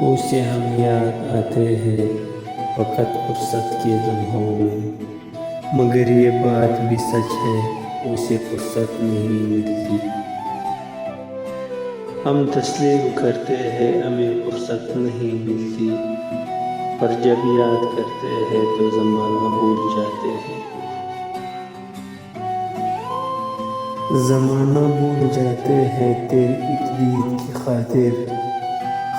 उसे हम याद आते हैं वक़्त फुर्सत के लम्हों में, मगर ये बात भी सच है उसे फुर्सत नहीं मिलती। हम तस्लीम करते हैं हमें फुर्सत नहीं मिलती, पर जब याद करते हैं तो ज़माना भूल जाते हैं। ज़माना भूल जाते हैं तेरी तकदीर की खातिर,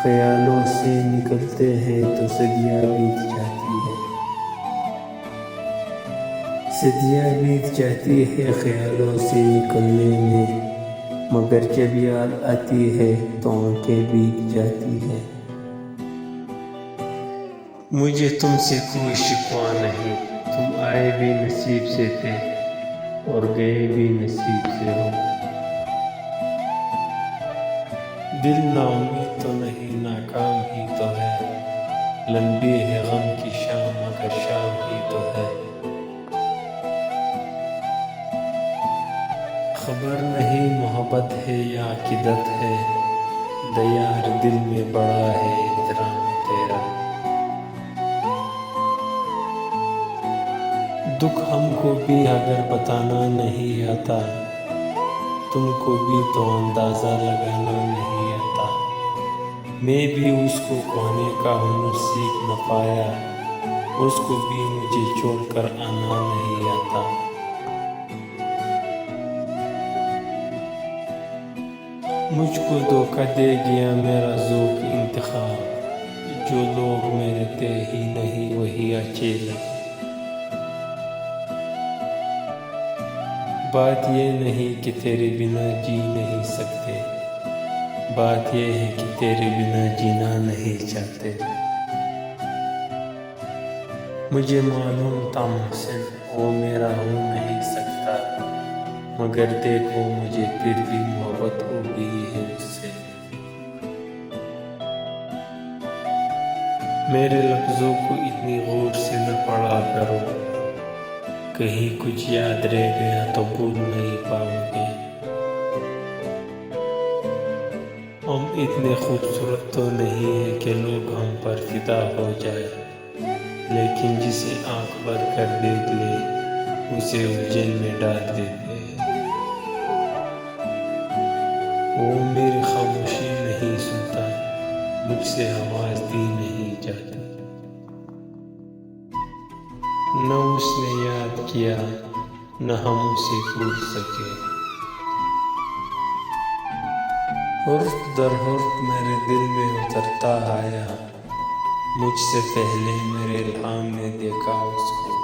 ख्यालों से निकलते हैं तो सदियाँ बीत जाती है। सदियाँ बीत जाती है ख्यालों से निकलने में, मगर जब याद आती है तो आंखें भीग जाती है। मुझे तुमसे कोई शिकवा नहीं, तुम आए भी नसीब से थे और गए भी नसीब से हो। दिल नाउम्मीद तो नहीं नाकाम ही तो है, लंबी है गम की शाम मगर शाम ही तो है। खबर नहीं मोहब्बत है या अक़ीदत है, दयार दिल में बड़ा है एहतराम तेरा। दुख हमको भी अगर बताना नहीं आता, तुमको भी तो अंदाज़ा लगाना नहीं आता। मैं भी उसको कहने का हुनर सीख न पाया, उसको भी मुझे छोड़कर आना नहीं आता। मुझको धोखा दे गया मेरा ज़ौक़ इंतखाब, जो लोग मेरे थे ही नहीं वही अच्छे लगे। बात ये नहीं कि तेरे बिना जी नहीं सकते, बात ये है कि तेरे बिना जीना नहीं चाहते। मुझे मालूम था मोहसिन वो मेरा हो नहीं सकता, मगर देखो मुझे फिर भी मोहब्बत हो गई है उससे। मेरे लफ्ज़ों को इतनी गौर से न पढ़ा करो, कहीं कुछ याद रह गया तो भूल नहीं पाओगे। हम इतने खूबसूरत तो नहीं है कि लोग हम पर फिदा हो जाए, लेकिन जिसे आंख भर कर देख ले उसे उलझन में डाल देते हैं। वो मेरी खामोशी नहीं सुनता, मुझसे आवाज़ दी नहीं जाती। न उसने याद किया न हम उसे भूल सके। हुर्फ दर हुर्फ मेरे दिल में उतरता आया, मुझसे पहले मेरे इल्हाम ने देखा उसको।